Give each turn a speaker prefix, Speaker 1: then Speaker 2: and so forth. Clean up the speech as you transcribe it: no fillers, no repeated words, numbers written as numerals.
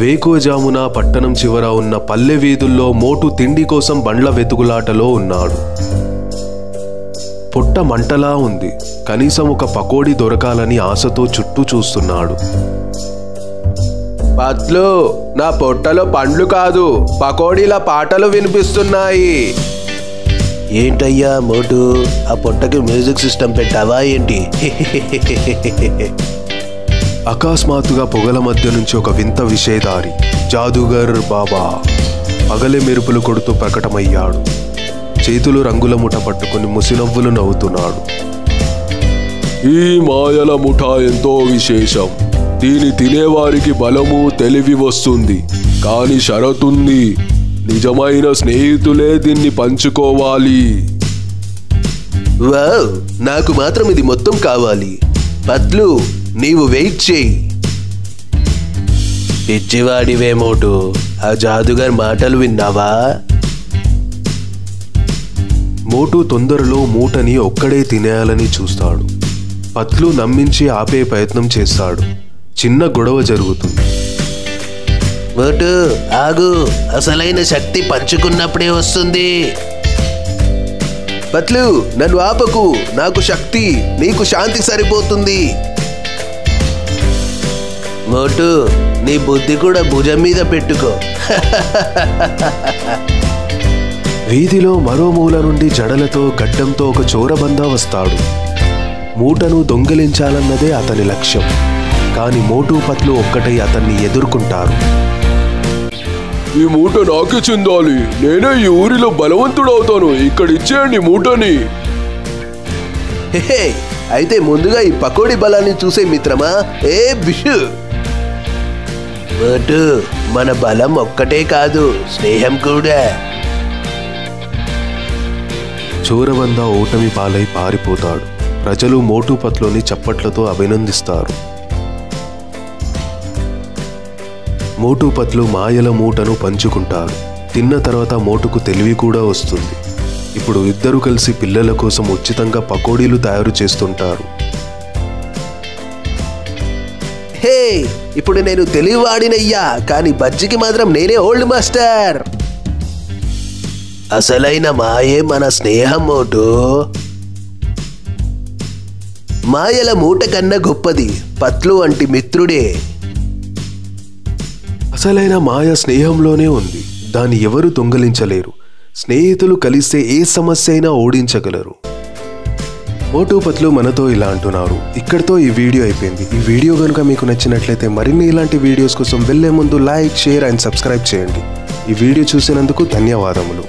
Speaker 1: వేకువజామున పట్టణం చివర ఉన్న పల్లె వీధుల్లో మోటు తిండి కోసం బండ్ల వెతుకులాటలో ఉన్నాడు. పొట్ట మంటలా ఉంది. కనీసం ఒక పకోడీ దొరకాలని ఆశతో చుట్టూ చూస్తున్నాడు. పత్లు, నా పొట్టలో పండ్లు కాదు, పకోడీల పాటలు వినిపిస్తున్నాయి.
Speaker 2: ఏంటయ్యా మోటు, ఆ పొట్టకి మ్యూజిక్ సిస్టమ్ పెట్టావా ఏంటి?
Speaker 1: అకస్మాత్తుగా పొగల మధ్య నుంచి ఒక వింత విషయదారి జాదుగర్ బాబా పగలే మెరుపులు కొడుతూ ప్రకటమయ్యాడు. చేతులు రంగుల ముఠ పట్టుకుని ముసినవ్వులు నవ్వుతున్నాడు. ఈ మాయల ముఠ ఎంతో విశేషం. దీని తినేవారికి బలము, తెలివి వస్తుంది. కాని షరతుంది, నిజమైన స్నేహితులే దీన్ని పంచుకోవాలి.
Speaker 2: వావ్, నాకు మాత్రం ఇది మొత్తం కావాలి. పత్లు, నీవు వెయిట్ చేయి. పిచ్చివాడివే మోటు, ఆ జాదుగర్ మాటలు విన్నావా?
Speaker 1: మోటు తొందరలో మూటని ఒక్కడే తినేయాలని చూస్తాడు. పత్లు నమ్మించి ఆపే ప్రయత్నం చేస్తాడు. చిన్న గొడవ జరుగుతుంది.
Speaker 2: మోటు ఆగు, అసలైన శక్తి పంచుకున్నప్పుడే వస్తుంది.
Speaker 1: పత్లు, నన్ను ఆపకు. నాకు శక్తి, నీకు శాంతి సరిపోతుంది.
Speaker 2: మోటు, నీ బుద్ధి కూడా భుజం మీద పెట్టుకో.
Speaker 1: వీధిలో మరో మూల నుండి జడలతో గడ్డంతో ఒక చోరబందా వస్తాడు. మూటను దొంగిలించాలన్నదే అతని లక్ష్యం. కాని మోటు పత్లు ఒక్కటై అతన్ని ఎదుర్కొంటారు. ఈ మూట నాకే చెందాలి. నేనే ఈ ఊరిలో బలవంతుడవుతాను. ఇక్కడ ఇచ్చేయండి మూటని.
Speaker 2: హే, అయితే ముందుగా ఈ పకోడీ బలాన్ని చూసే మిత్రమా. ఏ బిషు మోటు, మన బలం ఒక్కటే కాదు, స్నేహం కూడా.
Speaker 1: చోరబందా ఓటమి పాలై పారిపోతాడు. ప్రజలు మోటు పత్లుని చప్పట్లతో అభినందిస్తారు. మోటు పత్లు మాయల మూటను పంచుకుంటారు. తిన్న తర్వాత మోటుకు తెలివి కూడా వస్తుంది. ఇప్పుడు ఇద్దరు కలిసి పిల్లల కోసం ఉచితంగా పకోడీలు తయారు చేస్తుంటారు.
Speaker 2: హే, ఇప్పుడు నేను తెలివివాడినయ్యా, కానీ బజ్జికి మాత్రం నేనే ఓల్డ్ మాస్టర్. అసలైన మాయే మన స్నేహం మోటు. మాయల మూట కన్నా గొప్పది పత్లు వంటి మిత్రుడే.
Speaker 1: అసలైన మాయ స్నేహంలోనే ఉంది. దాన్ని ఎవరు దొంగలించలేరు. స్నేహితులు కలిస్తే ఏ సమస్య అయినా ఓడించగలరు. మోటు పత్లు మనతో ఇలా అంటున్నారు. ఇక్కడితో ఈ వీడియో అయిపోయింది. ఈ వీడియో కనుక మీకు నచ్చినట్లయితే మరిన్ని ఇలాంటి వీడియోస్ కోసం వెళ్ళే ముందు లైక్, షేర్ అండ్ సబ్స్క్రైబ్ చేయండి. ఈ వీడియో చూసినందుకు ధన్యవాదములు.